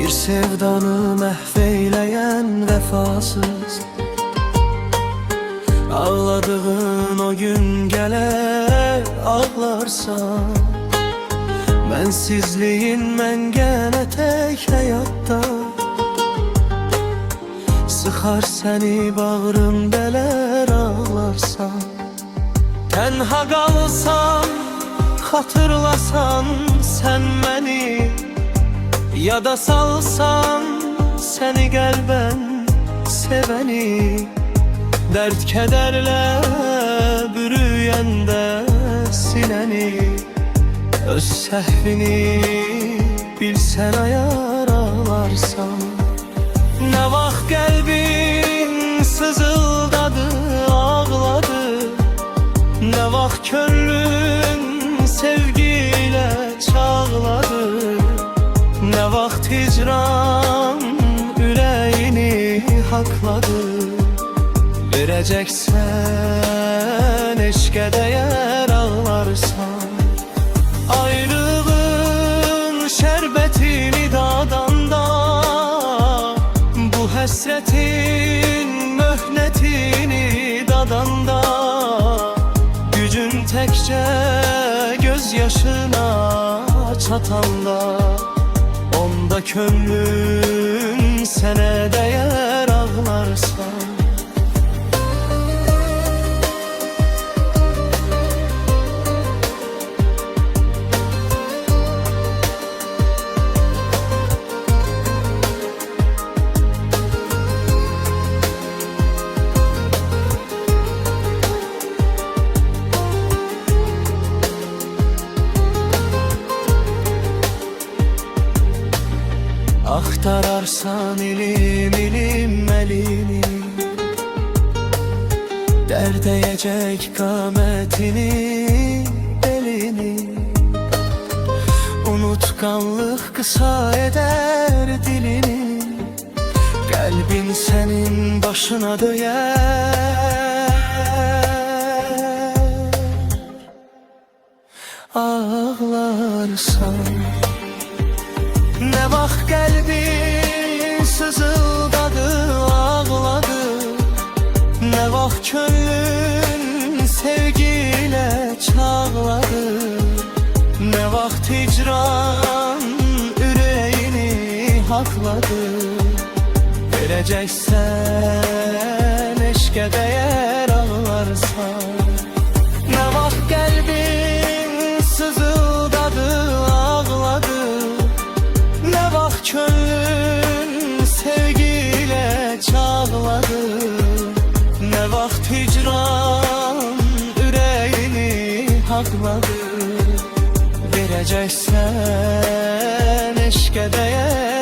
Bir sevdanı məhveyleyen vefasız, ağladığın o gün gələ ağlarsan, mənsizliyin məngənə tək həyatda sıxar səni bağrın bələr ağlarsan. Tənha qalsan, xatırlasan sən məni, yada salsan səni qəlbən sevəni, dərd kədərlə bürüyəndə sinəni, öz səhvini bilsən ayar ağlarsan. Nə vaxt qəlbin sızıldadı, ağladı, nə vaxt könlün sevgi ilə çağladı, nə vaxt hicran ürəyini haqladı. Verəcəksən eşqə dəyər ağlarsan. Ayrılığın şərbətini dadanda, bu həsrətin möhnətini dadanda, gücün təkcə göz yaşına çatanda, onda könlün sənə dəyər ağlarsan. Axtararsan ilim ilim əlini, dərdəyəcək qamətini, belini. Unutqanlıq qısa edər dilini, qəlbin sənin başına döyər, ağlarsan. Nə vaxt qəlbin sızıldadı, ağladı, nə vaxt könlün sevgi ilə çağladı, nə vaxt hicran ürəyini haqladı. Verəcəksən eşqə dəyər ağlarsan. Nə vaxt qəlbin sızıldadı, ağladı, nə vaxt könlün sevgi ilə çağladı, nə vaxt hicran ürəyini haqladı. Verəcəksən eşqə dəyər